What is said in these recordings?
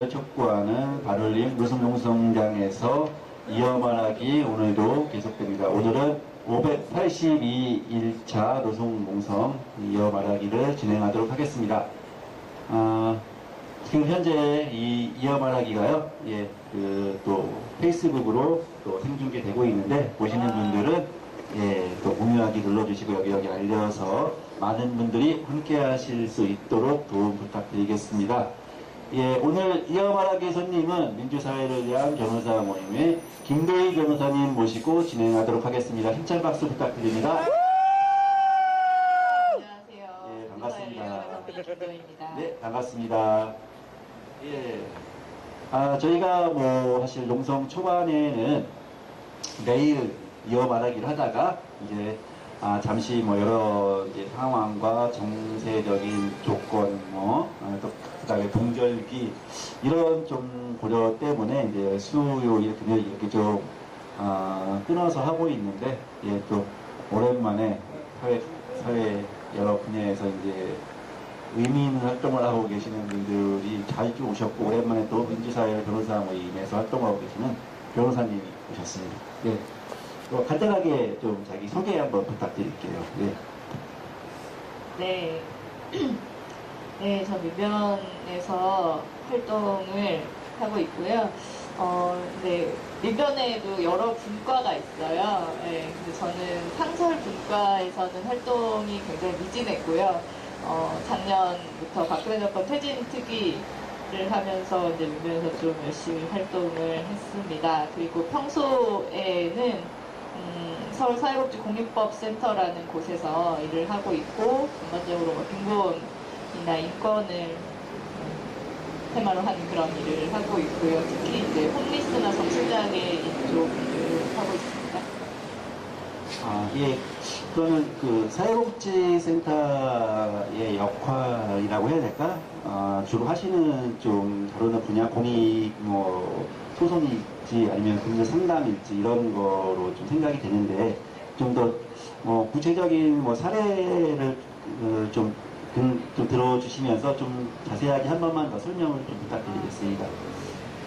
촉구하는 바를림 노숙농성장에서 이어 말하기 오늘도 계속됩니다. 오늘은 582일차 노숙농성 이어 말하기를 진행하도록 하겠습니다. 지금 현재 이 이어 말하기가요, 또 페이스북으로 또 생중계되고 있는데 보시는 분들은 또 공유하기 눌러주시고 여기 알려서 많은 분들이 함께 하실 수 있도록 도움 부탁드리겠습니다. 오늘 이어 말하기 손님은 민주사회를 위한 변호사 모임의 김도희 변호사님 모시고 진행하도록 하겠습니다. 힘찬 박수 부탁드립니다. 안녕하세요. 반갑습니다. 김도희입니다. 네, 반갑습니다. 저희가 사실 농성 초반에는 매일 이어 말하기를 하다가 이제 잠시 여러 상황과 정세적인 조건, 또 그다음에 동절기 이런 좀 고려 때문에 이제 수요일 금요일 이렇게 좀 끊어서 하고 있는데 또 오랜만에 사회 여러 분야에서 이제 의미 있는 활동을 하고 계시는 분들이 자주 오셨고 오랜만에 또 민주사회 변호사 모임에서 활동하고 계시는 변호사님이 오셨습니다. 간단하게 좀 자기 소개 한번 부탁드릴게요. 네. 네, 저 민변에서 활동을 하고 있고요. 민변에도 여러 분과가 있어요. 근데 저는 상설 분과에서는 활동이 굉장히 미진했고요. 작년부터 박근혜 정권 퇴진 특위를 하면서 이제 민변에서 좀 열심히 활동을 했습니다. 그리고 평소에는 서울사회복지공익법센터라는 곳에서 일을 하고 있고, 전반적으로 빈곤이나 인권을 테마로 하는 그런 일을 하고 있고요. 특히 이제 홈리스나 정신장애 이쪽 일을 하고 있습니다. 그러면 그 사회복지센터의 역할이라고 해야 될까? 주로 하시는 좀 다루는 분야, 공익 소송일지 아니면 금융 상담일지 이런 거로 좀 생각이 되는데 좀 더 구체적인 사례를 좀 들어주시면서 좀 자세하게 한 번만 더 설명을 좀 부탁드리겠습니다.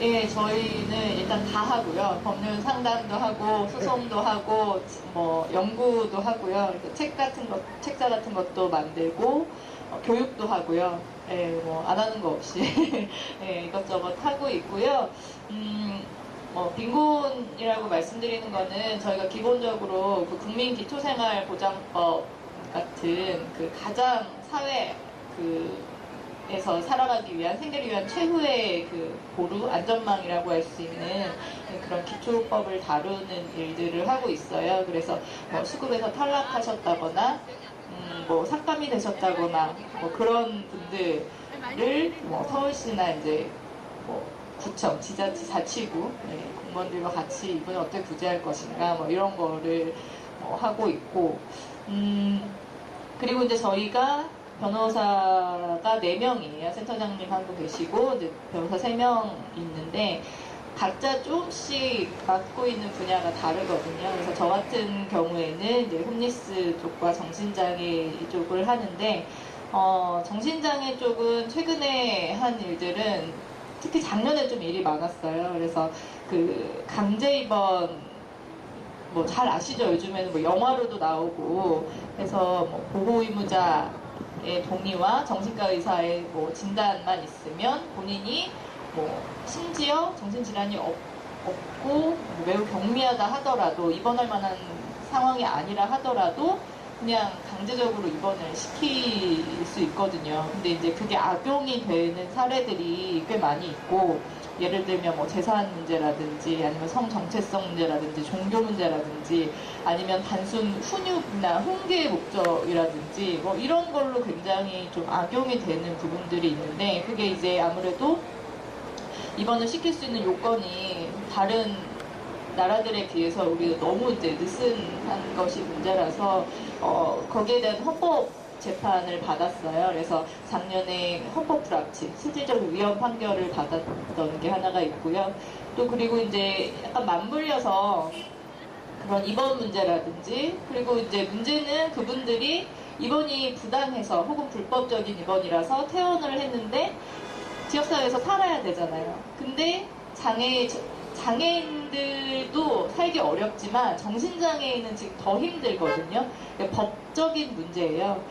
예, 저희는 일단 다 하고요. 법률 상담도 하고, 소송도 하고, 연구도 하고요. 책자 같은 것도 만들고, 교육도 하고요. 안 하는 거 없이 이것저것 하고 있고요. 빈곤이라고 말씀드리는 거는 저희가 기본적으로 그 국민기초생활보장법 같은 그 가장 에서 살아가기 위한, 생계를 위한 최후의 그 보루, 안전망이라고 할 수 있는 그런 기초법을 다루는 일들을 하고 있어요. 그래서 수급에서 탈락하셨다거나, 삭감이 되셨다거나, 그런 분들을 서울시나 이제 구청, 지자체, 자치구, 공무원들과 같이 이분을 어떻게 구제할 것인가, 이런 거를 하고 있고, 그리고 이제 저희가 변호사가 4명이에요. 센터장님 한 분 계시고, 이제 변호사 3명 있는데, 각자 조금씩 맡고 있는 분야가 다르거든요. 그래서 저 같은 경우에는 이제 홈리스 쪽과 정신장애 쪽을 하는데, 정신장애 쪽은 최근에 한 일들은 특히 작년에 좀 일이 많았어요. 그래서 그 강제 입원, 잘 아시죠? 요즘에는 영화로도 나오고, 해서 보호 의무자의 동의와 정신과 의사의 진단만 있으면 본인이 심지어 정신질환이 없고 매우 경미하다 하더라도, 입원할 만한 상황이 아니라 하더라도 그냥 강제적으로 입원을 시킬 수 있거든요. 근데 이제 그게 악용이 되는 사례들이 꽤 많이 있고, 예를 들면 재산 문제라든지 아니면 성정체성 문제라든지 종교 문제라든지 아니면 단순 훈육이나 훈계 목적이라든지 이런 걸로 굉장히 좀 악용이 되는 부분들이 있는데, 그게 이제 아무래도 입원을 시킬 수 있는 요건이 다른 나라들에 비해서 우리가 너무 이제 느슨한 것이 문제라서 거기에 대한 헌법 재판을 받았어요. 그래서 작년에 헌법 불합치, 실질적으로 위헌 판결을 받았던 게 하나가 있고요. 또 그리고 이제 약간 맞물려서 그런 입원 문제라든지, 그리고 이제 문제는 그분들이 입원이 부당해서 혹은 불법적인 입원이라서 퇴원을 했는데 지역사회에서 살아야 되잖아요. 근데 장애인들도 살기 어렵지만 정신장애인은 지금 더 힘들거든요. 법적인 문제예요.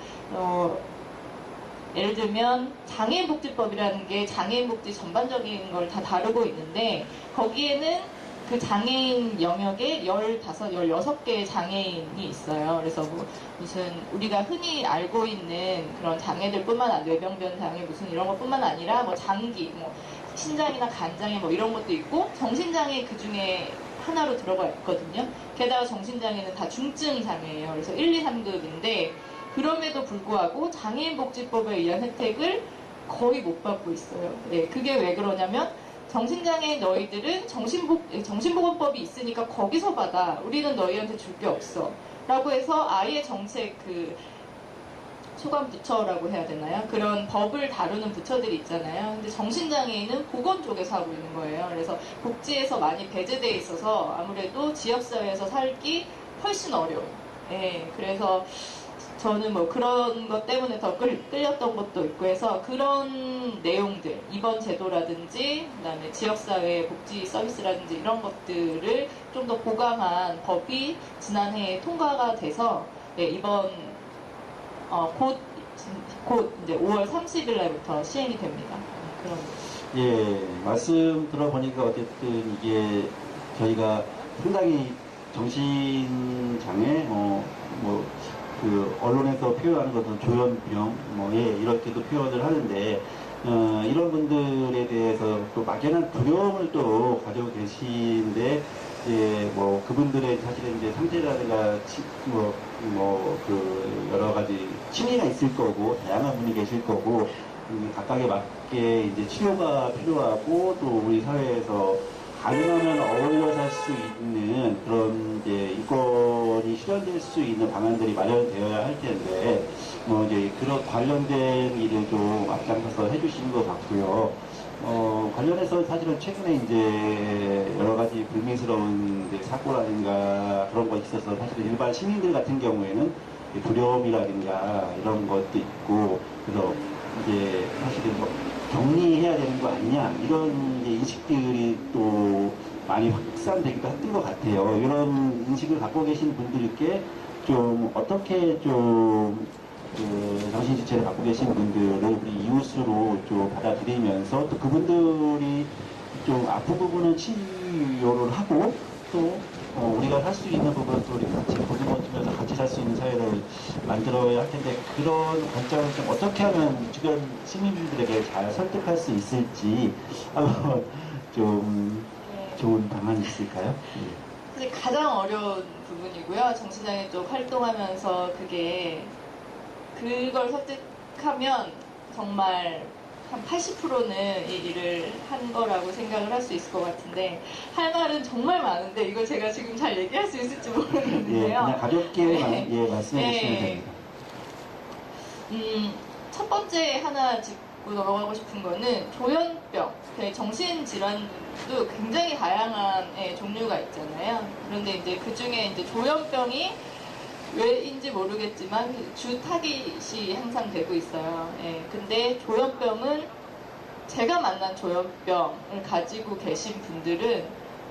예를 들면 장애인복지법이라는 게 장애인복지 전반적인 걸 다 다루고 있는데 거기에는 그 장애인 영역에 15, 16개의 장애인이 있어요. 그래서 뭐 무슨 우리가 흔히 알고 있는 그런 장애들뿐만 아니라 뇌병변 장애 무슨 이런 것뿐만 아니라 뭐 장기, 뭐 신장이나 간장애 뭐 이런 것도 있고 정신장애 그 중에 하나로 들어가 있거든요. 게다가 정신장애는 다 중증 장애예요. 그래서 1, 2, 3급인데 그럼에도 불구하고 장애인복지법에 의한 혜택을 거의 못 받고 있어요. 네, 그게 왜 그러냐면 정신장애 너희들은 정신보건법이 있으니까 거기서 받아. 우리는 너희한테 줄 게 없어. 라고 해서 아예 정책 소관부처라고 해야 되나요? 그런 법을 다루는 부처들이 있잖아요. 근데 정신장애인은 보건 쪽에서 하고 있는 거예요. 그래서 복지에서 많이 배제돼 있어서 아무래도 지역사회에서 살기 훨씬 어려워요. 예, 그래서 저는 뭐 그런 것 때문에 더 끌렸던 것도 있고 해서 그런 내용들, 입원 제도라든지 그다음에 지역사회 복지 서비스라든지 이런 것들을 좀 더 보강한 법이 지난해에 통과가 돼서 네, 이번 곧 이제 5월 30일 날부터 시행이 됩니다. 그런 예, 말씀 들어보니까 어쨌든 이게 저희가 상당히 정신장애, 그 언론에서 표현하는 것은 조현병, 이렇게도 표현을 하는데, 이런 분들에 대해서 또 막연한 두려움을 또 가지고 계시는데, 그분들의 사실은 이제 상태라든가, 그 여러 가지 취미가 있을 거고, 다양한 분이 계실 거고, 각각에 맞게 이제 치료가 필요하고, 또 우리 사회에서 가능하면 어울려 살 수 있는 그런 이제 인권이 실현될 수 있는 방안들이 마련되어야 할 텐데, 이제 그런 관련된 일을 좀 앞장서서 해주시는 것 같고요. 관련해서 사실은 최근에 이제 여러 가지 불미스러운 이제 사고라든가 그런 것이 있어서 사실은 일반 시민들 같은 경우에는 두려움이라든가 이런 것도 있고, 그래서 이제 사실은 격리해야 되는 거 아니냐 이런 이제 인식들이 또 많이 확산되기도 했던 것 같아요. 이런 인식을 갖고 계신 분들께 좀 어떻게 좀 정신지체를 갖고 계신 분들을 우리 이웃으로 좀 받아들이면서 또 그분들이 좀 아픈 부분은 치료를 하고 또 우리가 살 수 있는 부분은 또 우리 같이 보듬어주면서 같이 살 수 있는 사회를 만들어야 할 텐데 그런 관점을 좀 어떻게 하면 주변 시민들에게 잘 설득할 수 있을지 좀 좋은 방안이 있을까요? 사실 가장 어려운 부분이고요. 정신장애 쪽 활동하면서 그걸 설득하면 정말 한 80%는 이 일을 한 거라고 생각을 할 수 있을 것 같은데 할 말은 정말 많은데 이걸 제가 지금 잘 얘기할 수 있을지 모르겠는데요. 그냥 가볍게 말씀해 주시면 됩니다. 첫 번째 하나 짚고 넘어가고 싶은 거는 조현병, 정신질환도 굉장히 다양한 종류가 있잖아요. 그런데 이제 그 중에 이제 조현병이 왜인지 모르겠지만 주 타깃이 항상 되고 있어요. 근데 조현병은 제가 만난 조현병을 가지고 계신 분들은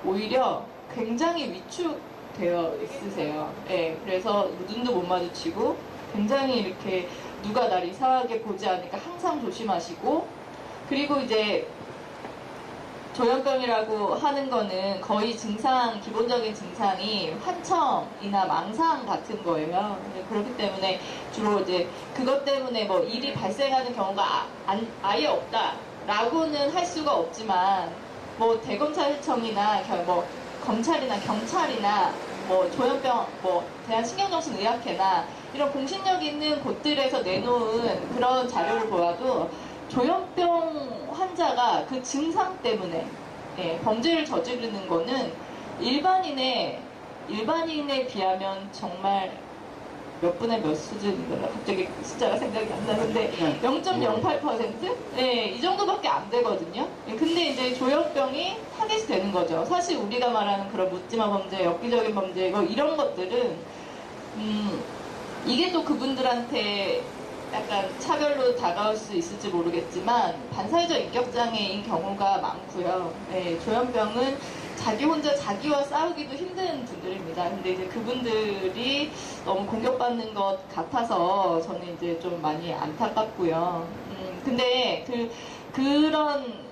오히려 굉장히 위축되어 있으세요. 그래서 눈도 못 마주치고 굉장히 이렇게 누가 날 이상하게 보지 않으니까 항상 조심하시고 그리고 이제 조현병이라고 하는 거는 거의 기본적인 증상이 환청이나 망상 같은 거예요. 그렇기 때문에 주로 이제 그것 때문에 뭐 일이 발생하는 경우가 아예 없다라고는 할 수가 없지만 뭐 대검찰청이나 뭐 검찰이나 경찰이나 뭐 조현병, 뭐 대한신경정신의학회나 이런 공신력 있는 곳들에서 내놓은 그런 자료를 보아도 조현병 환자가 그 증상 때문에 범죄를 저지르는 거는 일반인에 비하면 정말 몇 분의 몇 수준이더라. 갑자기 숫자가 생각이 안 나는데 0.08%? 이 정도밖에 안 되거든요. 근데 이제 조현병이 타겟이 되는 거죠. 사실 우리가 말하는 그런 묻지마 범죄, 엽기적인 범죄 이런 것들은 이게 또 그분들한테 약간 차별로 다가올 수 있을지 모르겠지만 반사회적 인격장애인 경우가 많고요. 네, 조현병은 자기 혼자 자기와 싸우기도 힘든 분들입니다. 근데 이제 그분들이 너무 공격받는 것 같아서 저는 이제 좀 많이 안타깝고요. 근데 그런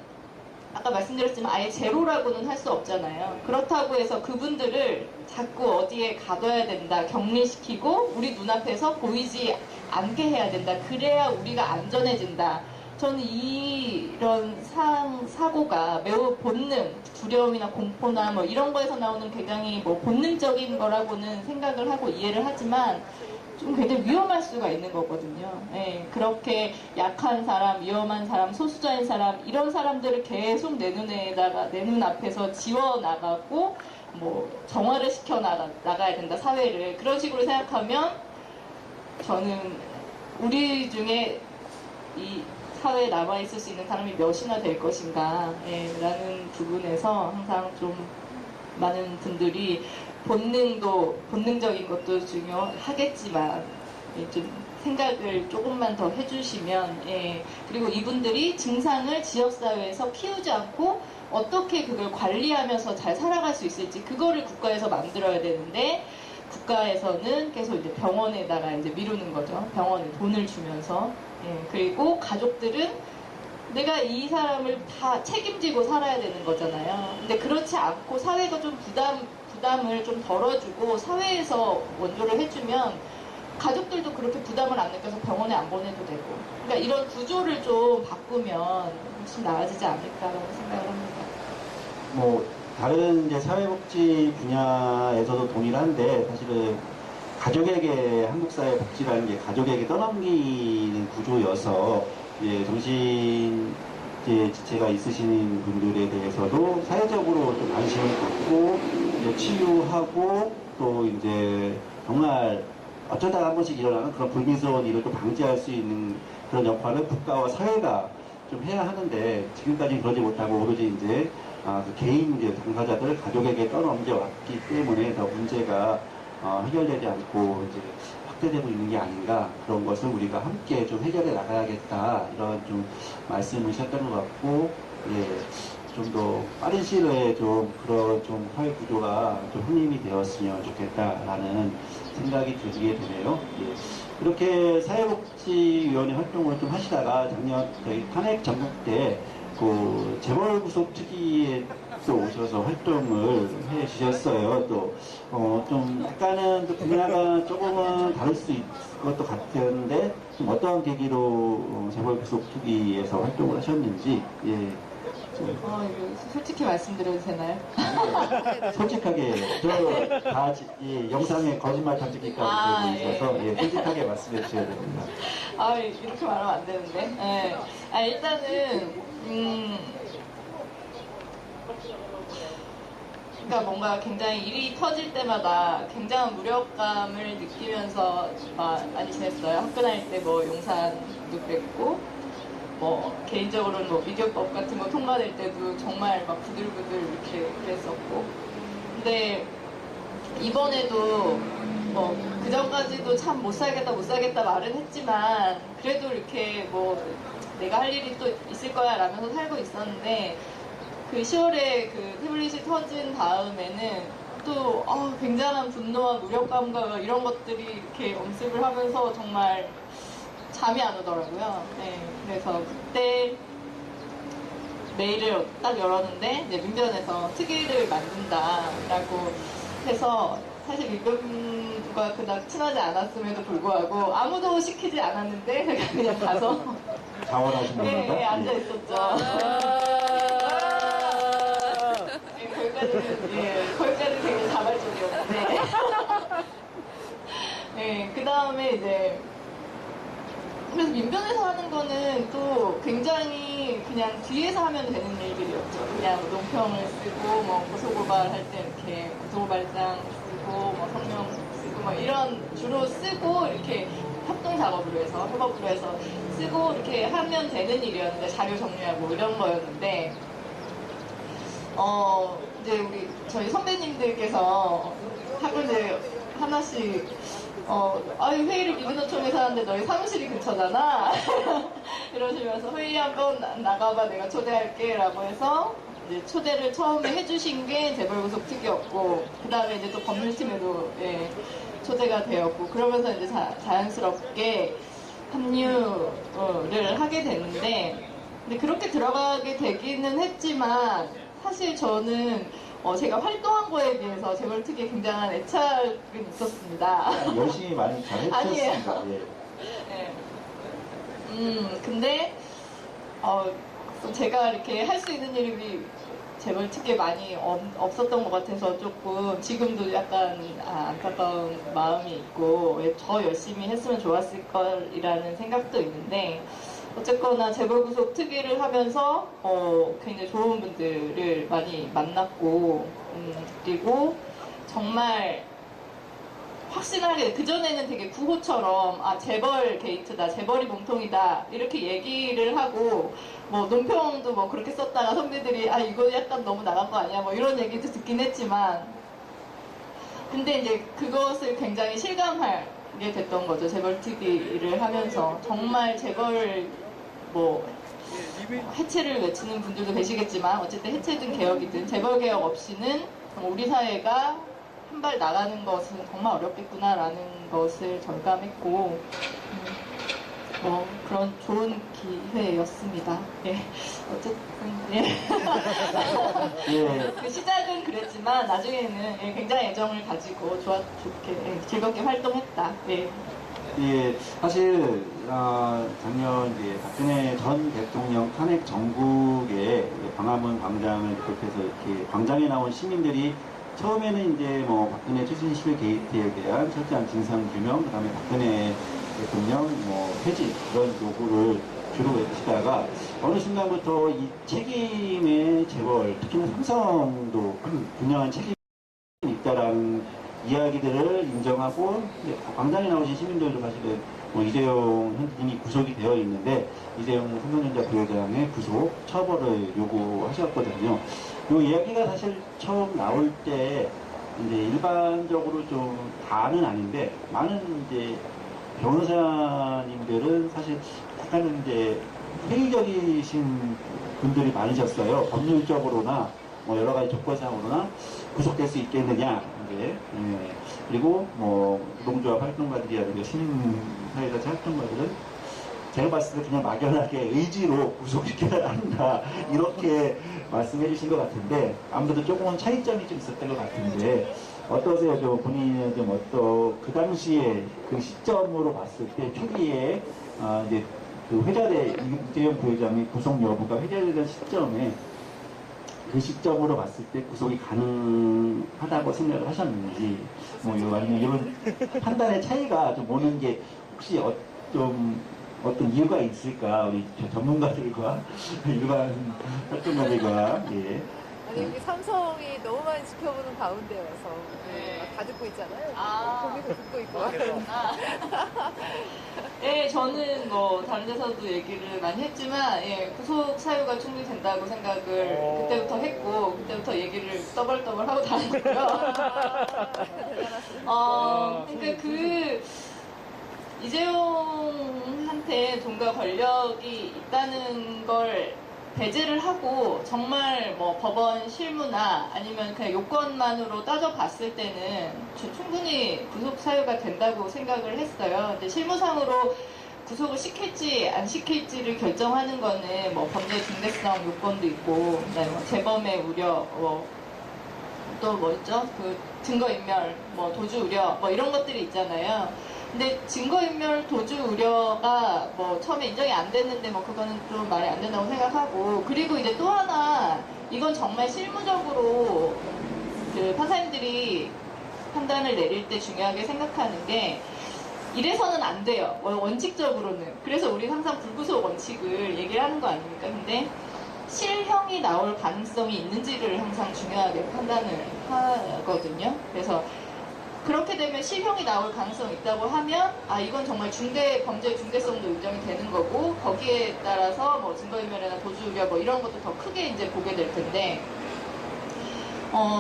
아까 말씀드렸지만 아예 제로라고는 할 수 없잖아요. 그렇다고 해서 그분들을 자꾸 어디에 가둬야 된다, 격리시키고 우리 눈앞에서 보이지 않게 해야 된다. 그래야 우리가 안전해진다. 저는 이런 사고가 매우 본능, 두려움이나 공포나 뭐 이런 거에서 나오는 굉장히 뭐 본능적인 거라고는 생각을 하고 이해를 하지만 좀 굉장히 위험할 수가 있는 거거든요. 예, 그렇게 약한 사람, 위험한 사람, 소수자인 사람 이런 사람들을 계속 내 눈앞에서 지워 나가고 뭐 정화를 시켜 나가야 된다 사회를 그런 식으로 생각하면 저는 우리 중에 이 사회에 남아있을 수 있는 사람이 몇이나 될 것인가 라는 부분에서 항상 좀 많은 분들이 본능적인 것도 중요하겠지만 좀 생각을 조금만 더 해주시면 그리고 이분들이 증상을 지역사회에서 키우지 않고 어떻게 그걸 관리하면서 잘 살아갈 수 있을지 그거를 국가에서 만들어야 되는데 국가에서는 계속 이제 병원에다가 이제 미루는 거죠. 병원에 돈을 주면서 그리고 가족들은 내가 이 사람을 다 책임지고 살아야 되는 거잖아요. 근데 그렇지 않고 사회가 좀 부담을 좀 덜어주고 사회에서 원조를 해주면 가족들도 그렇게 부담을 안 느껴서 병원에 안 보내도 되고 그러니까 이런 구조를 좀 바꾸면 훨씬 나아지지 않을까라고 생각을 합니다. 뭐 다른 이제 사회복지 분야에서도 동일한데 사실은 가족에게 한국 사회 복지라는 게 가족에게 떠넘기는 구조여서 정신 지체가 있으신 분들에 대해서도 사회적으로 좀 관심을 갖고 치유하고 또 이제 정말 어쩌다가 한 번씩 일어나는 그런 불미스러운 일을 또 방지할 수 있는 그런 역할을 국가와 사회가 좀 해야 하는데 지금까지 그러지 못하고 오로지 이제 그 개인 이제 당사자들 가족에게 떠넘겨 왔기 때문에 더 문제가 해결되지 않고 이제 확대되고 있는 게 아닌가 그런 것을 우리가 함께 좀 해결해 나가야겠다 이런 좀 말씀을 하셨던 것 같고 좀 더 빠른 시일 내에 좀 그런 좀 사회 구조가 좀 확립이 되었으면 좋겠다라는 생각이 들게 되네요. 이렇게 사회복지위원회 활동을 좀 하시다가 작년 저희 탄핵 전국 때 그 재벌구속 특위에 또 오셔서 활동을 해 주셨어요. 또 좀 약간은 또 분야가 조금은 다를 수 있을 것도 같은데 좀 어떠한 계기로 재벌구속 특위에서 활동을 하셨는지 이거 솔직히 말씀드려도 되나요? 솔직하게 다 영상에 거짓말 탐지기까지 되고 있어서 솔직하게 말씀해 주셔야 됩니다. 이렇게 말하면 안 되는데. 일단은 그러니까 뭔가 굉장히 일이 터질 때마다 굉장한 무력감을 느끼면서 많이 지냈어요. 학교 다닐 때 뭐 용산도 그랬고 뭐 개인적으로는 뭐 미디어법 같은 거 통과될 때도 정말 막 부들부들 이렇게 그랬었고 근데 이번에도 뭐 그전까지도 참 못 살겠다 말은 했지만 그래도 이렇게 뭐 내가 할 일이 또 있을 거야 라면서 살고 있었는데 그 10월에 그 태블릿이 터진 다음에는 또 굉장한 분노와 무력감과 이런 것들이 이렇게 엄습을 하면서 정말 잠이 안 오더라고요. 그래서 그때 메일을 딱 열었는데 민변에서 특위를 만든다라고 해서 사실 민변과 그닥 친하지 않았음에도 불구하고 아무도 시키지 않았는데 제가 그냥 가서 자원하신 겁니다. 앉아 있었죠. 거기까지 되게 자발적이었는데 그 다음에 이제 그래서 민변에서 하는 거는 또 굉장히 그냥 뒤에서 하면 되는 일들이었죠. 그냥 논평을 쓰고 뭐 고소고발할 때 이렇게 고소고발장 쓰고 뭐 성명 쓰고 뭐 이런 주로 쓰고 이렇게 협동 작업으로 해서 협업으로 해서 쓰고 이렇게 하면 되는 일이었는데 자료 정리하고 이런 거였는데 이제 우리 저희 선배님들께서 하고 이제 하나씩 아유 회의를 민주노총에서 하는데 너희 사무실이 근처잖아. 이러시면서 회의 한번 나가봐 내가 초대할게 라고 해서 이제 초대를 처음에 해주신 게 재벌구속 특위였고 그 다음에 이제 또 법률팀에도 예, 초대가 되었고 그러면서 이제 자연스럽게 합류를 하게 됐는데 근데 그렇게 들어가게 되기는 했지만 사실 저는 제가 활동한 거에 비해서 재벌특위에 굉장한 애착은 있었습니다. 열심히 많이 잘했습니다. 아니에요. 예. 네. 근데 제가 이렇게 할 수 있는 일이 재벌특위에 많이 없었던 것 같아서 조금 지금도 약간 안타까운 마음이 있고 왜 더 열심히 했으면 좋았을 걸이라는 생각도 있는데 어쨌거나 재벌구속 특위를 하면서 굉장히 좋은 분들을 많이 만났고 그리고 정말 확신하게 그전에는 되게 구호처럼 재벌 게이트다 재벌이 몸통이다 이렇게 얘기를 하고 뭐 논평도 뭐 그렇게 썼다가 선배들이 이거 약간 너무 나간 거 아니야 뭐 이런 얘기도 듣긴 했지만 근데 이제 그것을 굉장히 실감하게 됐던 거죠. 재벌특위를 하면서 정말 재벌 뭐 해체를 외치는 분들도 계시겠지만 어쨌든 해체든 개혁이든 재벌 개혁 없이는 우리 사회가 한 발 나가는 것은 정말 어렵겠구나라는 것을 절감했고 뭐 그런 좋은 기회였습니다. 예, 어쨌든 예. 예. 그 시작은 그랬지만 나중에는 굉장히 애정을 가지고 좋게 즐겁게 활동했다. 예. 예, 사실 작년 이제 박근혜 전 대통령 탄핵 정국에 광화문 광장을 비롯해서 이렇게 광장에 나온 시민들이 처음에는 이제 뭐 박근혜 최순실 게이트에 대한 철저한 진상 규명, 그다음에 박근혜 대통령 뭐 퇴진 그런 요구를 주로 외치다가 어느 순간부터 이 책임의 재벌, 특히나 삼성도 분명한 책임이 있다라는 이야기들을 인정하고 광장에 나오신 시민들도 사실은 뭐 이재용 현 이미 구속이 되어 있는데 이재용 삼성전자 부회장의 구속 처벌을 요구하셨거든요. 이 이야기가 사실 처음 나올 때 이제 일반적으로 좀 다는 아닌데 많은 이제 변호사님들은 사실 약간 이제 회의적이신 분들이 많으셨어요. 법률적으로나 뭐 여러 가지 조건상으로나 구속될 수 있겠느냐 이제 그리고 뭐 노동조합 활동가들이라든가 시민사회자 활동가들은 제가 봤을 때 그냥 막연하게 의지로 구속시켜야 한다 이렇게 말씀해 주신 것 같은데 아무래도 조금은 차이점이 좀 있었던 것 같은데 어떠세요? 좀 본인은 좀 그 당시에 그 시점으로 봤을 때 초기에 이제 그 회자돼 이재용 부회장의 구속 여부가 회자되던 시점에 그 시점으로 봤을 때 구속이 가능하다고 생각을 하셨는지 뭐 아니면 이런 판단의 차이가 좀 오는 게 혹시 좀 어떤 이유가 있을까 우리 전문가들과 일반 활동가들과 예. 아니 여기 삼성이 너무 많이 지켜보는 가운데여서 네. 다 듣고 있잖아요. 아. 거기도 듣고 있고. 네, 저는 뭐 다른 데서도 얘기를 많이 했지만 구속 사유가 충분히 된다고 생각을 그때부터 했고 그때부터 얘기를 떠벌떠벌 하고 다녔고요. 그러니까 이재용한테 돈과 권력이 있다는 걸 배제를 하고 정말 뭐 법원 실무나 아니면 그냥 요건만으로 따져봤을 때는 충분히 구속 사유가 된다고 생각을 했어요. 근데 실무상으로 구속을 시킬지 안 시킬지를 결정하는 거는 뭐 범죄 중대성 요건도 있고 그다음에 뭐 재범의 우려 또 뭐 있죠? 그 증거인멸, 뭐 도주 우려 뭐 이런 것들이 있잖아요. 근데 증거인멸 도주 우려가 뭐 처음에 인정이 안 됐는데 뭐 그거는 좀 말이 안 된다고 생각하고 그리고 이제 또 하나 이건 정말 실무적으로 그 판사님들이 판단을 내릴 때 중요하게 생각하는 게 이래서는 안 돼요. 원칙적으로는. 그래서 우리 항상 불구속 원칙을 얘기를 하는 거 아닙니까? 근데 실형이 나올 가능성이 있는지를 항상 중요하게 판단을 하거든요. 그래서 그렇게 되면 실형이 나올 가능성이 있다고 하면 이건 정말 범죄 중대성도 인정이 되는 거고 거기에 따라서 뭐 증거인멸이나 도주 우려 뭐 이런 것도 더 크게 이제 보게 될 텐데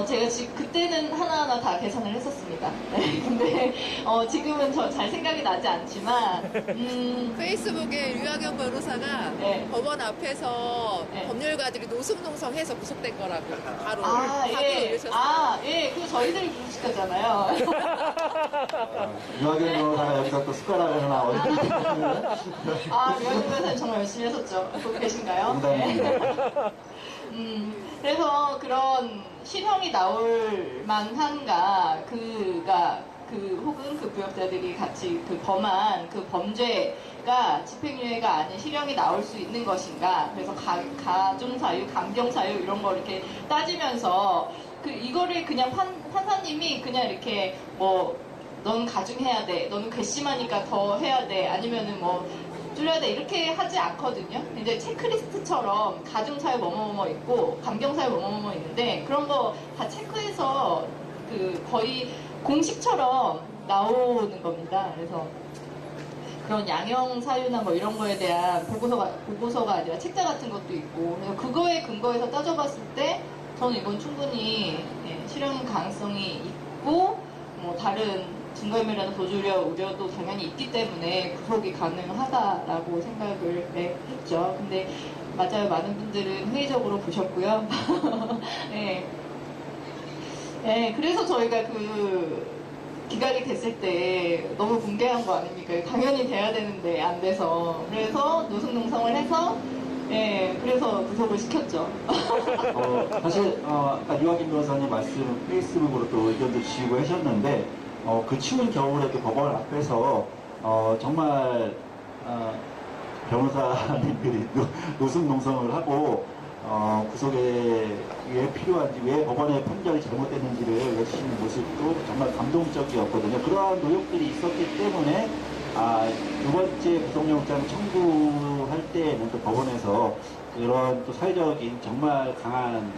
제가 그때는 하나하나 다 계산을 했었습니다. 네, 근데 지금은 잘 생각이 나지 않지만 페이스북에 류학연 변호사가 네. 법원 앞에서 네. 법률가들이 노숙농성해서 구속된 거라고 바로 예. 올리셨어요. 예. 그거 저희들이 부르시켰잖아요. 유학연 변호사가 여기서 또 숟가락을 하나 얹고 류학연 변호사님 정말 열심히 하셨죠. 거기 계신가요? 농담입니다. 그래서 그런 실형이 나올 만한가, 혹은 그 부역자들이 같이 범한 그 범죄가 집행유예가 아닌 실형이 나올 수 있는 것인가. 그래서 가중사유, 감경사유 이런 거 이렇게 따지면서 이거를 그냥 판사님이 그냥 이렇게 넌 가중해야 돼, 너는 괘씸하니까 더 해야 돼, 아니면은 줄여야 돼 이렇게 하지 않거든요. 이제 체크리스트처럼 가중사유 뭐뭐뭐 있고 감경사유 뭐뭐뭐 있는데 그런 거 다 체크해서 거의 공식처럼 나오는 겁니다. 그래서 그런 양형 사유나 이런 거에 대한 보고서가 아니라 책자 같은 것도 있고, 그래서 그거에 근거해서 따져봤을 때 저는 이건 충분히 실형 가능성이 있고 다른 증거인멸이라는 도주력 우려도 당연히 있기 때문에 구속이 가능하다라고 생각을 했죠. 근데 맞아요. 많은 분들은 회의적으로 보셨고요. 네. 네, 그래서 저희가 기각이 됐을 때 너무 붕괴한 거 아닙니까? 당연히 돼야 되는데 안 돼서. 그래서 노숙농성을 해서 그래서 구속을 시켰죠. 사실 아까 유학인 변호사님 말씀 페이스북으로 또 의견도 주시고 하셨는데 그 추운 겨울에도 법원 앞에서 정말 변호사님들이 노숙농성을 하고 구속에 왜 필요한지, 왜 법원의 판결이 잘못됐는지를 외치시는 모습도 정말 감동적이었거든요. 그러한 노력들이 있었기 때문에 두 번째 구속영장 청구할 때에는 또 법원에서 그런 또 사회적인 정말 강한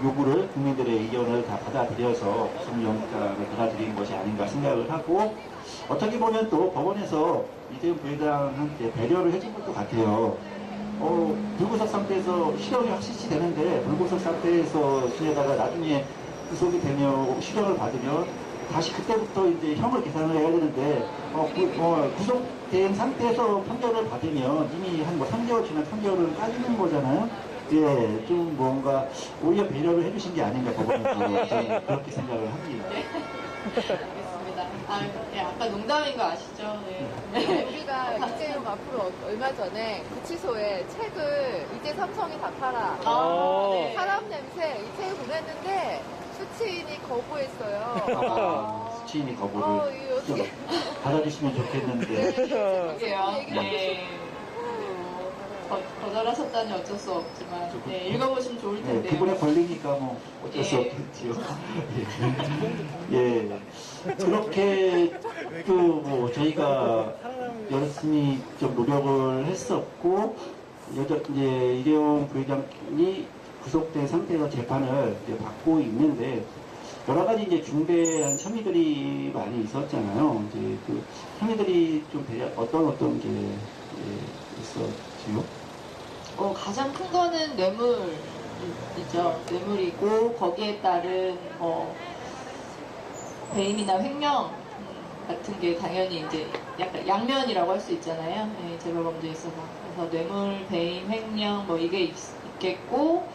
요구를 국민들의 의견을 다 받아들여서 구속영장을 받아들인 것이 아닌가 생각을 하고, 어떻게 보면 또 법원에서 이재용 부회장한테 배려를 해준 것도 같아요. 불구속 상태에서 실형이 확실시 되는데 불구속 상태에서 지내다가 나중에 구속이 되면 실형을 받으면 다시 그때부터 이제 형을 계산을 해야 되는데 구속된 상태에서 판결을 받으면 이미 한 3개월 지난 3개월을 까지는 거잖아요. 예, 좀 뭔가 오히려 배려를 해주신 게 아닌가 법원에서 저는 그렇게 생각을 합니다. 알겠습니다. 아까 농담인 거 아시죠? 네. 우리가 이재용 앞으로 얼마 전에 구치소에 책을 이제 삼성이 다 팔아. 네. 사람 냄새 이 책을 보냈는데 수치인이 거부했어요. 수치인이 거부를 이거 어떻게. 좀 받아주시면 좋겠는데. 그러게요. 네. 거절하셨다니 어쩔 수 없지만 읽어보시면 좋을 네, 텐데요. 기분에 걸리니까 어쩔 수 없겠지요. 예. 그렇게 또 저희가 열심히 좀 노력을 했었고, 이제 이재용 부회장이 구속된 상태에서 재판을 이제 받고 있는데, 여러 가지 이제 중대한 혐의들이 많이 있었잖아요. 이제 그 혐의들이 좀 어떤 게 있었지요? 가장 큰 거는 뇌물이죠. 뇌물이고 거기에 따른 배임이나 횡령 같은 게 당연히 이제 약간 양면이라고 할 수 있잖아요. 재벌범죄에 있어서. 그래서 뇌물, 배임, 횡령 이게 있겠고,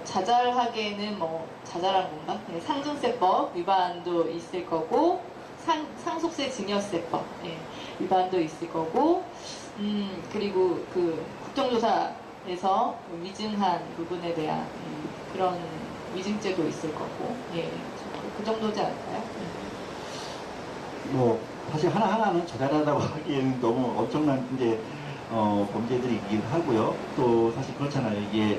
자잘하게는 자잘한 건가? 상증세법 위반도 있을 거고, 상속세 증여세법 위반도 있을 거고, 그리고 국정조사에서 위증한 부분에 대한 그런 위증죄도 있을 거고, 그 정도지 않을까요? 사실 하나하나는 자잘하다고 하기에는 너무 엄청난 이제 범죄들이긴 하고요. 또 사실 그렇잖아요. 이게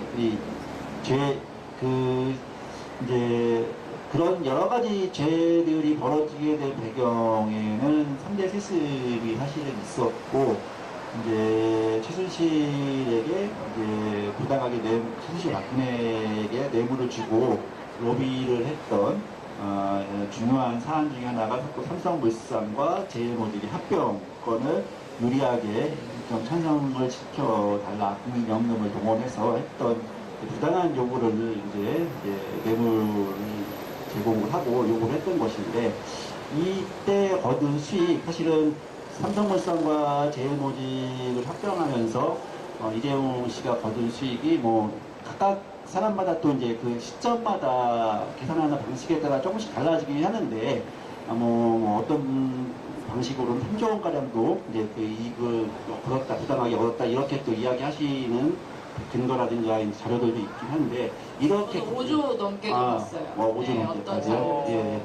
이제 그런 여러 가지 죄들이 벌어지게 된 배경에는 3대 세습이 사실은 있었고, 이제 최순실에게 이제 부당하게 최순실 박근혜에게 뇌물을 주고 로비를 했던 중요한 사안 중에 하나가 또 삼성물산과 제일모직의 합병권을 유리하게 좀 찬성을 시켜달라, 국민연금을 동원해서 했던 부당한 요구를 이제 뇌물을 제공을 하고 요구를 했던 것인데, 이때 얻은 수익, 사실은 삼성물산과 제일모직을 합병하면서 이재용 씨가 거둔 수익이 뭐 각각 사람마다 또 이제 그 시점마다 계산하는 방식에 따라 조금씩 달라지긴 하는데, 뭐 어떤 방식으로는 3조 원가량도 이제 그 이익을 벌었다, 부당하게 얻었다, 이렇게 또 이야기하시는 근거라든가 이제 자료들도 있긴 한데, 이렇게 5조 넘게 들었어요. 5조 네, 넘게까지요. 예.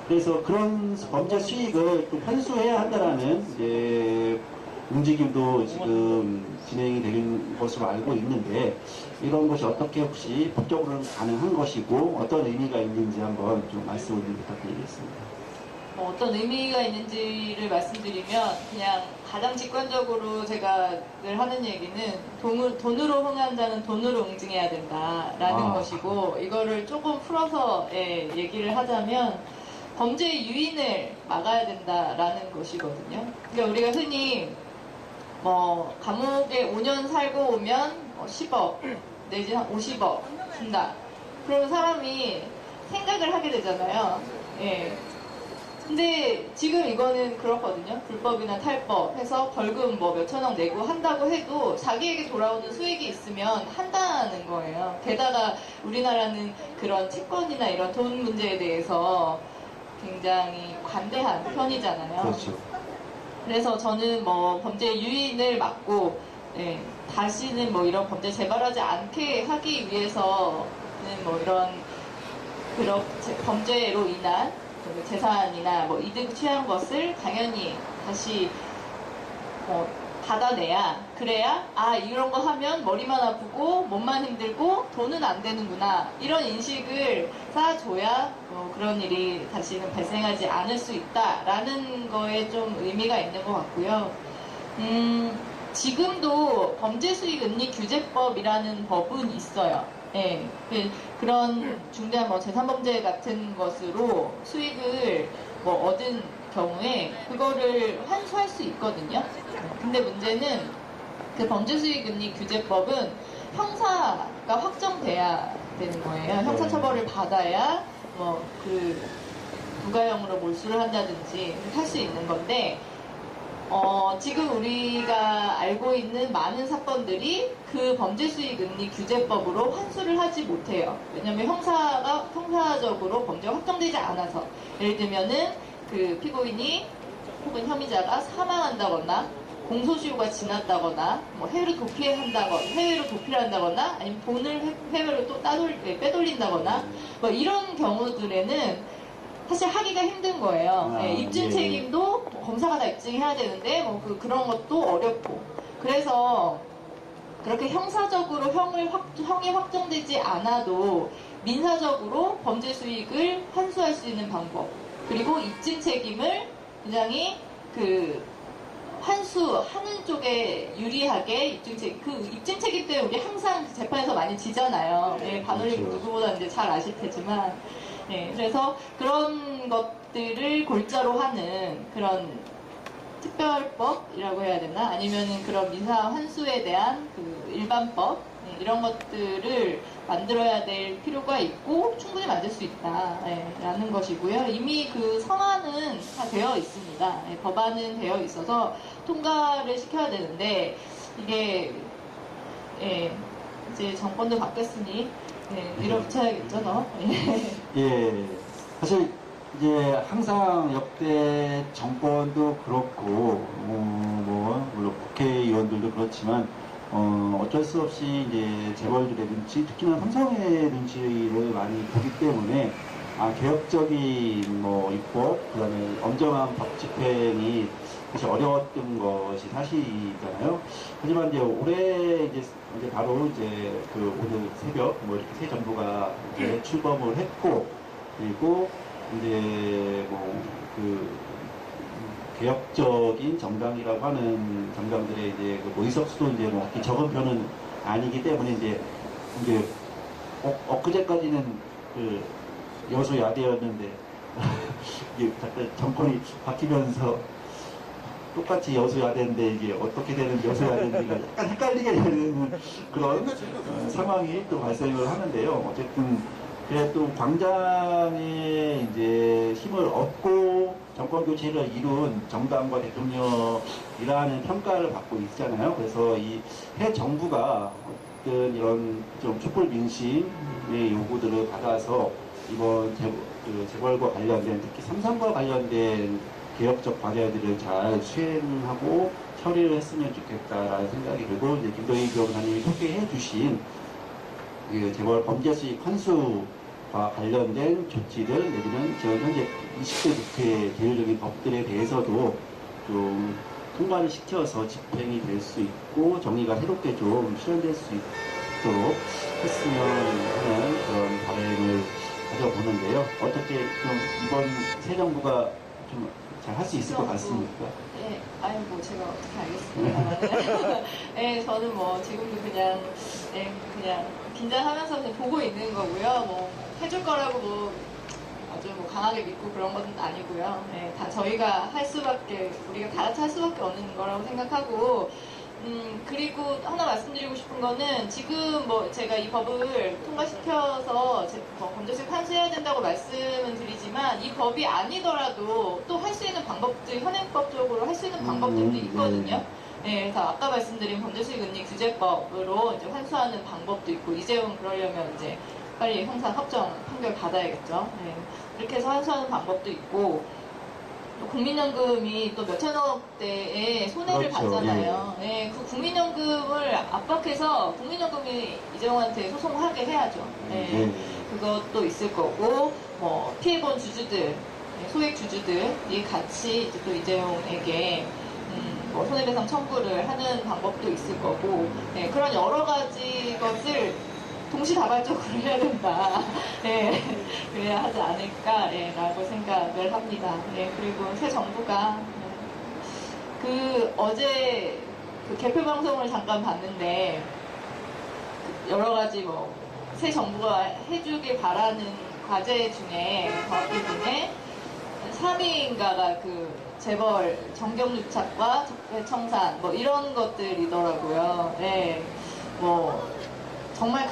그래서 그런 범죄 수익을 또 환수해야 한다라는 이제 움직임도 지금 진행이 되는 것으로 알고 있는데, 이런 것이 어떻게 혹시 법적으로는 가능한 것이고 어떤 의미가 있는지 한번 좀 말씀을 부탁드리겠습니다. 어떤 의미가 있는지를 말씀드리면, 그냥 가장 직관적으로 제가 늘 하는 얘기는 돈으로 흥한 자는 돈으로 응징해야 된다라는 것이고, 이거를 조금 풀어서 얘기를 하자면 범죄 유인을 막아야 된다라는 것이거든요. 그러니까 우리가 흔히 뭐 감옥에 5년 살고 오면 10억 내지 한 50억 준다. 그러면 사람이 생각을 하게 되잖아요. 예. 근데 지금 이거는 그렇거든요. 불법이나 탈법 해서 벌금 뭐 몇천억 내고 한다고 해도 자기에게 돌아오는 수익이 있으면 한다는 거예요. 게다가 우리나라는 그런 채권이나 이런 돈 문제에 대해서 굉장히 관대한 편이잖아요. 그렇죠. 그래서 저는 뭐 범죄 유인을 막고 다시는 뭐 이런 범죄 재발하지 않게 하기 위해서는 뭐 이런 범죄로 인한 재산이나 뭐 이득 취한 것을 당연히 다시 받아내야, 그래야 이런 거 하면 머리만 아프고 몸만 힘들고 돈은 안 되는구나, 이런 인식을 쌓아줘야 그런 일이 다시는 발생하지 않을 수 있다라는 거에 좀 의미가 있는 것 같고요. 지금도 범죄수익은리규제법이라는 법은 있어요. 예, 그런 중대한 뭐 재산범죄 같은 것으로 수익을 뭐 얻은 경우에 그거를 환수할 수 있거든요. 근데 문제는 그 범죄수익은리규제법은 형사가 확정돼야 되는 거예요. 형사처벌을 받아야 뭐 그 부가형으로 몰수를 한다든지 할 수 있는 건데, 지금 우리가 알고 있는 많은 사건들이 그 범죄수익은리규제법으로 환수를 하지 못해요. 왜냐하면 형사적으로 범죄가 확정되지 않아서, 예를 들면은 그 피고인이 혹은 혐의자가 사망한다거나 공소시효가 지났다거나 뭐 해외로 도피를 한다거나 아니면 돈을 해외로 또 빼돌린다거나 뭐 이런 경우들에는 사실 하기가 힘든 거예요. 입증 책임도 검사가 다 입증해야 되는데 그런 것도 어렵고, 그래서 그렇게 형사적으로 형이 확정되지 않아도 민사적으로 범죄 수익을 환수할 수 있는 방법, 그리고 입증 책임을 굉장히 환수하는 쪽에 유리하게 입증 책임 때문에 우리 항상 재판에서 많이 지잖아요. 반올림 누구보다 이제 잘 아실 테지만. 그래서 그런 것들을 골자로 하는 그런 특별법이라고 해야 되나? 아니면은 그런 민사 환수에 대한 그 일반법, 이런 것들을 만들어야 될 필요가 있고 충분히 만들 수 있다라는 것이고요. 이미 그 성안은 다 되어 있습니다. 법안은 되어 있어서 통과를 시켜야 되는데, 이게 이제 정권도 바뀌었으니 밀어붙여야겠죠, 너. 예, 사실 이제 항상 역대 정권도 그렇고 물론 국회의원들도 그렇지만 어쩔 수 없이 이제 재벌들의 눈치, 특히나 삼성의 눈치를 많이 보기 때문에 개혁적인 입법, 그다음에 엄정한 법 집행이 사실 어려웠던 것이 사실이잖아요. 하지만 이제 올해 이제 바로 이제 오늘 새벽 이렇게 새 정부가 이제 출범을 했고, 그리고 이제 개혁적인 정당이라고 하는 정당들의 이제 의석수도 이제 그렇게 적은 편은 아니기 때문에 이제 엊그제까지는 여소야대였는데 이게 잠깐 정권이 바뀌면서 똑같이 여수야 되는데 이게 어떻게 되는 여수야 되는지가 약간 헷갈리게 되는 그런 상황이 또 발생을 하는데요. 어쨌든 그래 또 광장에 이제 힘을 얻고 정권 교체를 이룬 정당과 대통령이라는 평가를 받고 있잖아요. 그래서 이 해 정부가 어떤 이런 좀 촛불 민심의 요구들을 받아서 이번 재벌과 관련된 특히 삼성과 관련된 개혁적 과제들을 잘 수행하고 처리를 했으면 좋겠다라는 생각이 들고 이제 김도희 변호사님이 소개해 주신 그 재벌 범죄 수익 환수와 관련된 조치들 내지는 지금 현재 20대 국회 제일적인 법들에 대해서도 좀 통과를 시켜서 집행이 될 수 있고 정의가 새롭게 좀 실현될 수 있도록 했으면 하는 그런 바람을 가져보는데요. 어떻게 좀 이번 새 정부가 좀 잘 할 수 있을 것 같습니까? 네, 아니 뭐 제가 어떻게 알겠습니까? 네, 저는 뭐 지금도 그냥 그냥 긴장하면서 그냥 보고 있는 거고요. 뭐 해줄 거라고 뭐 아주 뭐 강하게 믿고 그런 건 아니고요. 네, 다 저희가 할 수밖에 우리가 다 같이 할 수밖에 없는 거라고 생각하고. 그리고 하나 말씀드리고 싶은 거는 지금 뭐 제가 이 법을 통과시켜서 범죄수익 환수해야 된다고 말씀은 드리지만 이 법이 아니더라도 또 할 수 있는 방법들, 현행법적으로 할 수 있는 방법들도 있거든요. 네, 그래서 아까 말씀드린 범죄수익 은닉 규제법으로 이제 환수하는 방법도 있고 이재용 그러려면 이제 빨리 형사 확정 판결 받아야겠죠. 네, 이렇게 해서 환수하는 방법도 있고 또 국민연금이 또 몇천억대의 손해를 그렇죠. 받잖아요. 네, 그 국민연금을 압박해서 국민연금이 이재용한테 소송하게 해야죠. 네, 그것도 있을 거고 뭐 피해본 주주들, 소액 주주들이 같이 이제 또 이재용에게 뭐 손해배상 청구를 하는 방법도 있을 거고 네, 그런 여러 가지 것을 동시다발적으로 해야 된다. 네, 그래야 하지 않을까라고 생각을 합니다. 네, 그리고 새 정부가 그 어제 그 개표 방송을 잠깐 봤는데 여러 가지 뭐 새 정부가 해주길 바라는 과제 중에 과제 중에 3위인가가 그 재벌 정경유착과 적폐청산 뭐 이런 것들이더라고요. 네, 뭐 정말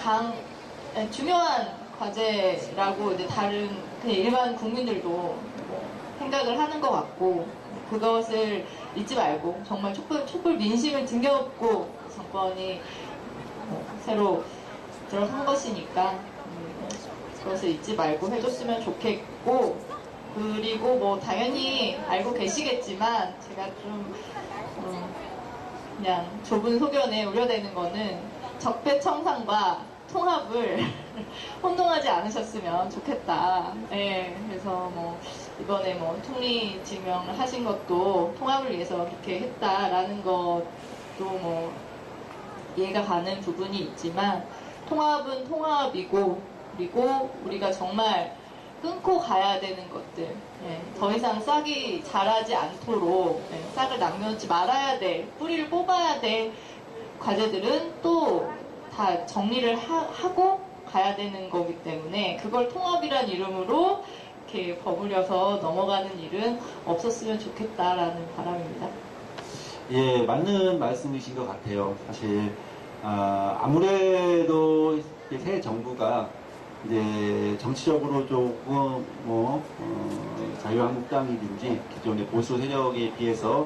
중요한 과제라고 이제 다른 그냥 일반 국민들도 뭐 생각을 하는 것 같고 그것을 잊지 말고 정말 촛불 민심을 등겨업고 정권이 새로 들어선 것이니까 그것을 잊지 말고 해줬으면 좋겠고 그리고 뭐 당연히 알고 계시겠지만 제가 좀 그냥 좁은 소견에 우려되는 거는 적폐청산과 통합을 혼동하지 않으셨으면 좋겠다. 네, 그래서 뭐 이번에 뭐 총리 지명을 하신 것도 통합을 위해서 그렇게 했다라는 것도 뭐 이해가 가는 부분이 있지만 통합은 통합이고 그리고 우리가 정말 끊고 가야 되는 것들 더 이상 싹이 자라지 않도록 싹을 남겨놓지 말아야 될 뿌리를 뽑아야 될 과제들은 또 다 정리를 하고 가야 되는 거기 때문에 그걸 통합이란 이름으로 이렇게 버무려서 넘어가는 일은 없었으면 좋겠다라는 바람입니다. 예, 맞는 말씀이신 것 같아요. 사실 아무래도 새 정부가 이제 정치적으로 조금 자유한국당이든지 기존의 보수 세력에 비해서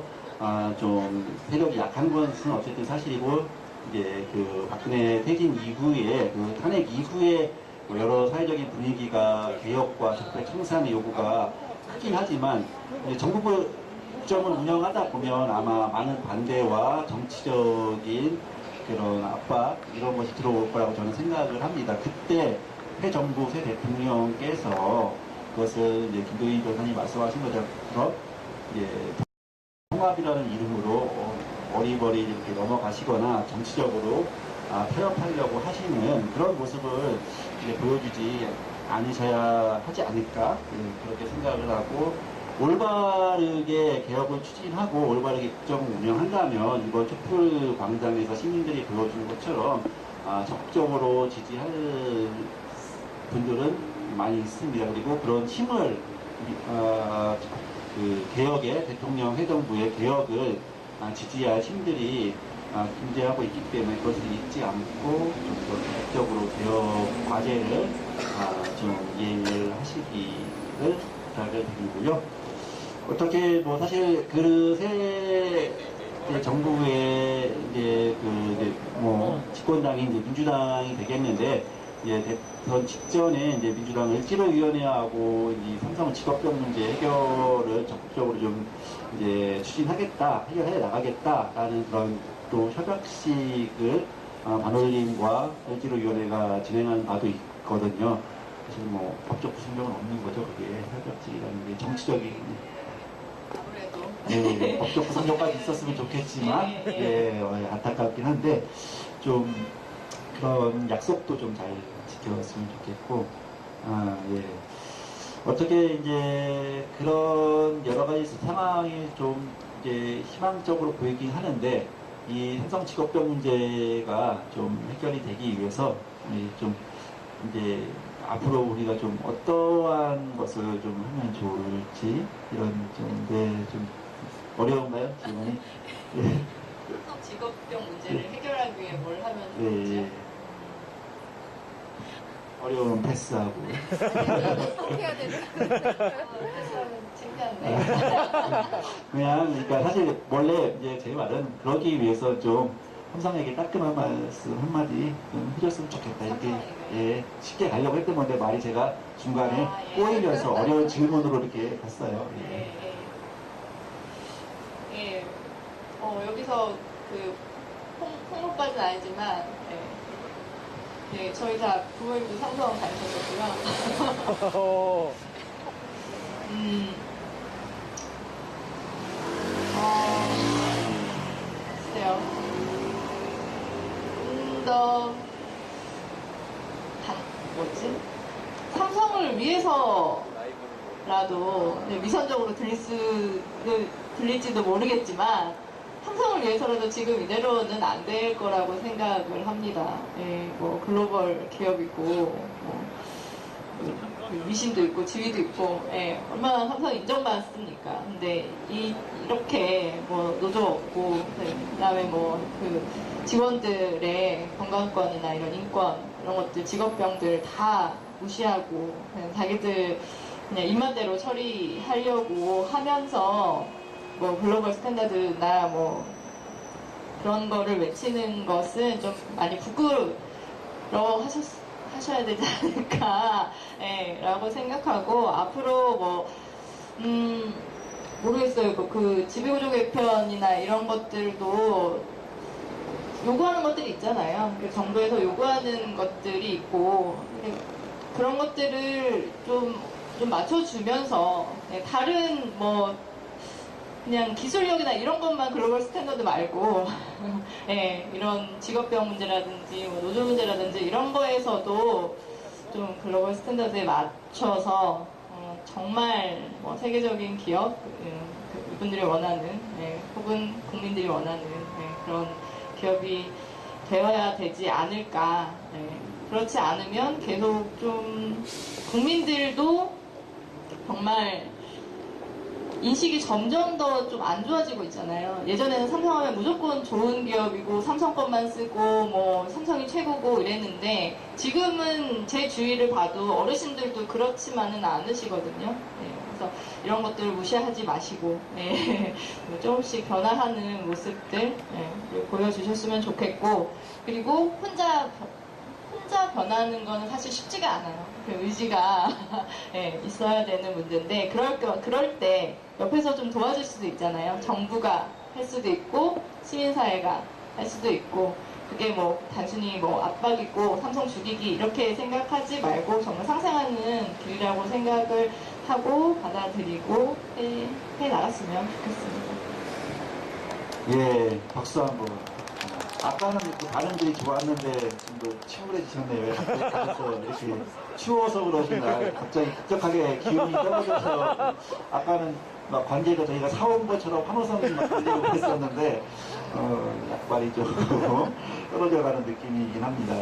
좀 세력이 약한 것은 어쨌든 사실이고 이제 그 박근혜 퇴진 이후에 그 탄핵 이후에 여러 사회적인 분위기가 개혁과 적폐 청산의 요구가 크긴 하지만 이제 정부 점을 운영하다 보면 아마 많은 반대와 정치적인 그런 압박 이런 것이 들어올 거라고 저는 생각을 합니다. 그때 새 정부 새 대통령께서 그것을 이제 김도희 변호사님 말씀하신 것처럼 이제 통합이라는 이름으로 어리버리 이렇게 넘어가시거나 정치적으로 타협하려고 하시는 그런 모습을 이제 보여주지 않으셔야 하지 않을까 그렇게 생각을 하고 올바르게 개혁을 추진하고 올바르게 국정을 운영한다면 이번 촛불 광장에서 시민들이 보여준 것처럼 적극적으로 지지할 분들은 많이 있습니다. 그리고 그런 힘을 그 개혁의 대통령 회동부의 개혁을 지지할 힘들이 존재하고 있기 때문에 그것을 잊지 않고 좀 더 적극적으로 개혁 과제를 좀 이해를 하시기를 부탁을 드리고요. 어떻게 뭐 사실 그새 정부의 이제 뭐 집권당이 이제 민주당이 되겠는데 이제 대선 직전에 이제 민주당 을지로위원회하고 이 삼성 직업병 문제 해결을 적극적으로 좀 이제 추진하겠다, 해결해 나가겠다라는 그런 또 협약식을 반올림과 을지로위원회가 진행한 바도 있거든요. 사실 뭐 법적 구속력은 없는 거죠. 그게 협약식이라는 게 정치적인 아무래도 법적 구속력까지 있었으면 좋겠지만 안타깝긴 한데 좀 그런 약속도 좀 잘 지켰으면 좋겠고 어떻게 이제 그런 여러 가지 상황이 좀 이제 희망적으로 보이긴 하는데 이 삼성 직업병 문제가 좀 해결이 되기 위해서 좀 이제 앞으로 우리가 좀 어떠한 것을 좀 하면 좋을지 이런 좀 어려운가요? 질문이? 삼성 직업병 문제를 해결하기 위해 뭘 하면 좋을지요? 어려운 패스하고 꼭 해야 되는. 창피한데. 그냥 그러니까 사실 원래 이제 제 말은 그러기 위해서 좀 삼성에게 따끔한 말씀 한마디 좀 해줬으면 좋겠다 이렇게 쉽게 가려고 했던 건데 말이 제가 중간에 꼬이면서 어려운 질문으로 이렇게 갔어요. 여기서 그 홍보까지는 아니지만 저희 다 부모님도 삼성 다니셨었고요. 글쎄요. 뭐지? 삼성을 위해서라도 위선적으로 들릴지도 모르겠지만 삼성을 위해서라도 지금 이대로는 안 될 거라고 생각을 합니다. 뭐 글로벌 기업이고 뭐 위신도 있고 지위도 있고 얼마나 삼성 인정받습니까? 근데 이렇게 뭐 노조 없고 그다음에 뭐 그 직원들의 건강권이나 이런 인권 이런 것들 직업병들 다 무시하고 그냥 자기들 그냥 입맛대로 처리하려고 하면서 뭐 글로벌 스탠다드나 뭐 그런 거를 외치는 것은 좀 많이 부끄러워 하셔야 되지 않을까 라고 생각하고 앞으로 뭐 모르겠어요. 그 지배구조 개편이나 이런 것들도 요구하는 것들이 있잖아요. 정부에서 요구하는 것들이 있고 그런 것들을 좀 맞춰주면서 다른 뭐 그냥 기술력이나 이런 것만 글로벌 스탠더드 말고 이런 직업병 문제라든지 뭐 노조 문제라든지 이런 거에서도 좀 글로벌 스탠더드에 맞춰서 정말 뭐 세계적인 기업 이분들이 원하는 혹은 국민들이 원하는 그런 기업이 되어야 되지 않을까. 그렇지 않으면 계속 좀 국민들도 정말 인식이 점점 더 좀 안 좋아지고 있잖아요. 예전에는 삼성하면 무조건 좋은 기업이고 삼성 것만 쓰고 뭐 삼성이 최고고 이랬는데 지금은 제 주위를 봐도 어르신들도 그렇지만은 않으시거든요. 그래서 이런 것들을 무시하지 마시고 조금씩 변화하는 모습들 보여주셨으면 좋겠고 그리고 혼자 변하는 거는 사실 쉽지가 않아요. 그 의지가 있어야 되는 문제인데 그럴 때 옆에서 좀 도와줄 수도 있잖아요. 정부가 할 수도 있고 시민사회가 할 수도 있고 그게 뭐 단순히 뭐 압박이고 삼성 죽이기 이렇게 생각하지 말고 정말 상생하는 길이라고 생각을 하고 받아들이고 해 나갔으면 좋겠습니다. 박수 한번. 아까는 또 다른 들이 좋았는데 좀 더 침울해지셨네요. 왜 갑자기 이렇게 추워서 그러신가 갑자기 급격하게 기운이 떨어져서 아까는 막 관계가 저희가 사온 것처럼 환호성이 막 들리고 그랬었는데 약발이 좀 떨어져가는 느낌이긴 합니다.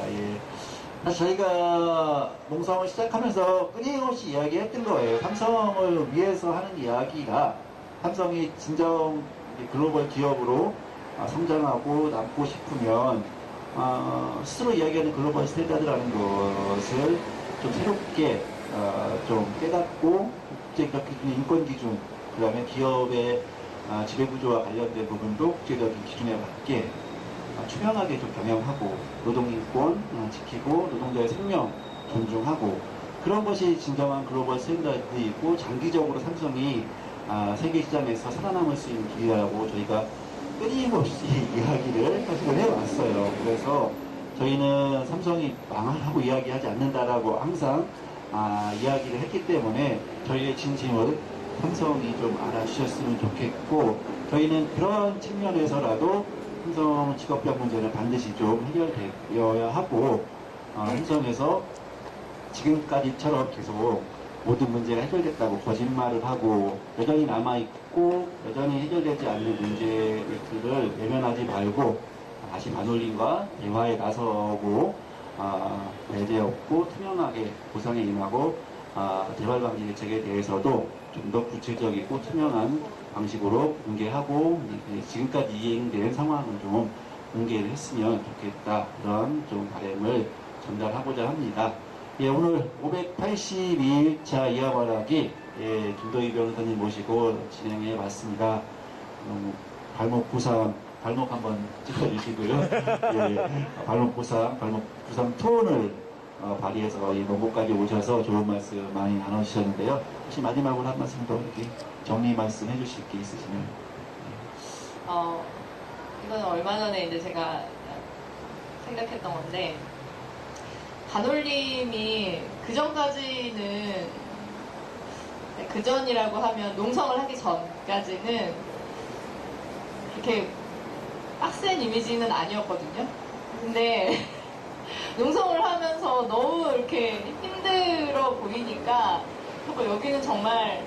사실 저희가 농성을 시작하면서 끊임없이 이야기했던 거예요. 삼성을 위해서 하는 이야기가 삼성이 진정 글로벌 기업으로 성장하고 남고 싶으면 스스로 이야기하는 글로벌 스탠다드라는 것을 좀 새롭게 좀 깨닫고 국제적 기준, 인권 기준, 그 다음에 기업의 지배구조와 관련된 부분도 국제적인 기준에 맞게 투명하게 좀 경영하고 노동인권 지키고 노동자의 생명 존중하고 그런 것이 진정한 글로벌 스탠다드이고 장기적으로 삼성이 세계 시장에서 살아남을 수 있는 길이라고 저희가 끊임없이 이야기를 사실은 해왔어요. 그래서 저희는 삼성이 망하라고 이야기하지 않는다라고 항상 이야기를 했기 때문에 저희의 진심을 삼성이 좀 알아주셨으면 좋겠고 저희는 그런 측면에서라도 삼성 직업병 문제는 반드시 좀 해결되어야 하고 삼성에서 지금까지처럼 계속 모든 문제가 해결됐다고 거짓말을 하고 여전히 남아있고 여전히 해결되지 않는 문제들을 외면하지 말고 다시 반올림과 대화에 나서고 배제 없고 투명하게 보상에 임하고 재발 방지 대책에 대해서도 좀 더 구체적이고 투명한 방식으로 공개하고 지금까지 이행된 상황을 좀 공개를 했으면 좋겠다 그런 좀 바람을 전달하고자 합니다. 예, 오늘 582일차 이하 말하기 김도희 변호사님 모시고 진행해 봤습니다. 발목 부상 발목 한번 찍어주시고요. 예, 발목 부상 톤을 발휘해서 이 농구까지 오셔서 좋은 말씀 많이 나눠주셨는데요. 혹시 마지막으로 한 말씀 더 이렇게 정리 말씀 해주실 게 있으시면. 이건 얼마 전에 이제 제가 생각했던 건데, 반올림이 그전까지는, 그전이라고 하면 농성을 하기 전까지는 그렇게 빡센 이미지는 아니었거든요. 근데 농성을 하면서 너무 이렇게 힘들어 보이니까 여기는 정말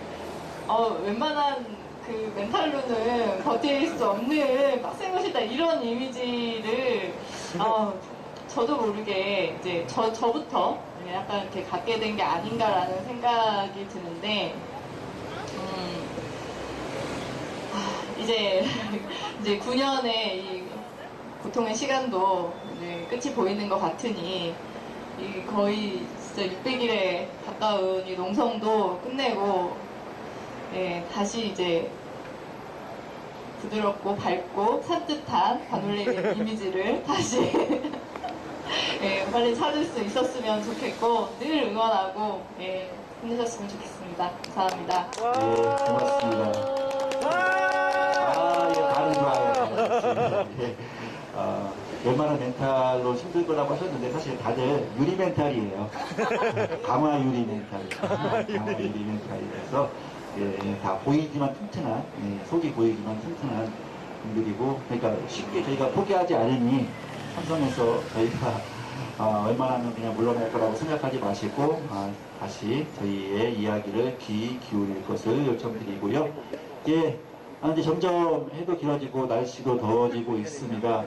웬만한 그 멘탈로는 버틸 수 없는 빡센 것이다 이런 이미지를 저도 모르게 이제 저부터 약간 이렇게 갖게 된 게 아닌가라는 생각이 드는데 이제 9년의 이 고통의 시간도 이제 끝이 보이는 것 같으니 거의 진짜 600일에 가까운 이 농성도 끝내고 다시 이제 부드럽고 밝고 산뜻한 반올림 이미지를 다시 빨리 찾을 수 있었으면 좋겠고 늘 응원하고 힘내셨으면 좋겠습니다. 감사합니다. 예, 고맙습니다. 반응 좋아요. 웬만한 멘탈로 힘들 거라고 하셨는데 사실 다들 유리 멘탈이에요. 강화 유리 멘탈이라서 다 보이지만 튼튼한 속이 보이지만 튼튼한 분들이고 그러니까 쉽게 저희가 포기하지 않으니 삼성에서 저희가 웬만하면 그냥 물러날 거라고 생각하지 마시고 다시 저희의 이야기를 귀 기울일 것을 요청드리고요. 이제 점점 해도 길어지고 날씨도 더워지고 있습니다.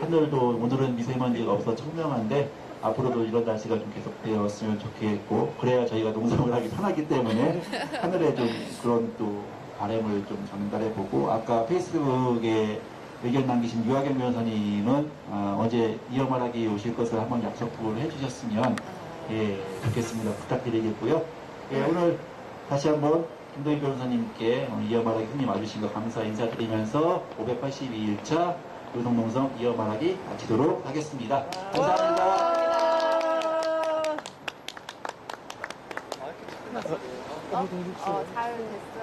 하늘도 오늘은 미세먼지가 없어 청명한데 앞으로도 이런 날씨가 좀 계속되었으면 좋겠고 그래야 저희가 농성을 하기 편하기 때문에 하늘에 좀 그런 또 바람을 좀 전달해보고 아까 페이스북에 의견 남기신 유하경 변호사님은 어제 이어말하기 오실 것을 한번 약속을 해주셨으면 좋겠습니다. 부탁드리겠고요. 오늘 다시 한번 김도희 변호사님께 이어말하기 손님 와주신 거 감사 인사드리면서 582일차 노동농성 이어말하기 마치도록 하겠습니다. 감사합니다. 잘 됐어.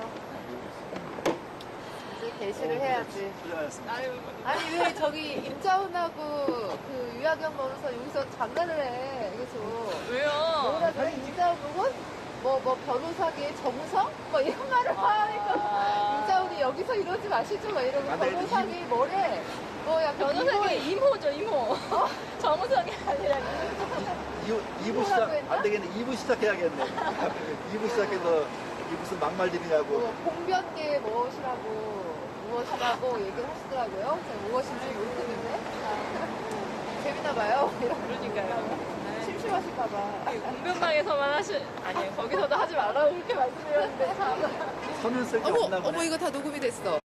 이제 게시를 해야지. 아니 왜 저기 임자훈하고 그 유하경 변호사 여기서 장난을 해 계속. 왜요? 뭐라 그래? 임자훈은 뭐 변호사계의 정우성? 뭐 이런 말을 하니까 임자훈이 여기서 이러지 마시죠 막 이러고 변호사계 뭐래? 야 변호사계 이모죠 이모. 정우성이 아니라 2부 시작 안 되겠네. 2부 시작해야겠네. 2부 시작해서 이 무슨 막말들이냐고. 공변계 무엇이라고 얘기를 하시더라고요. 제가 무엇인지 모르겠는데. 하시나 봐요. 그러니까요. 심심하실까 봐. 공변방에서만 아니에요. 거기서도 하지 말라고 그렇게 말씀드렸는데 참. 서면 쓸게 어머, 없나 보네. 어머 이거 다 녹음이 됐어.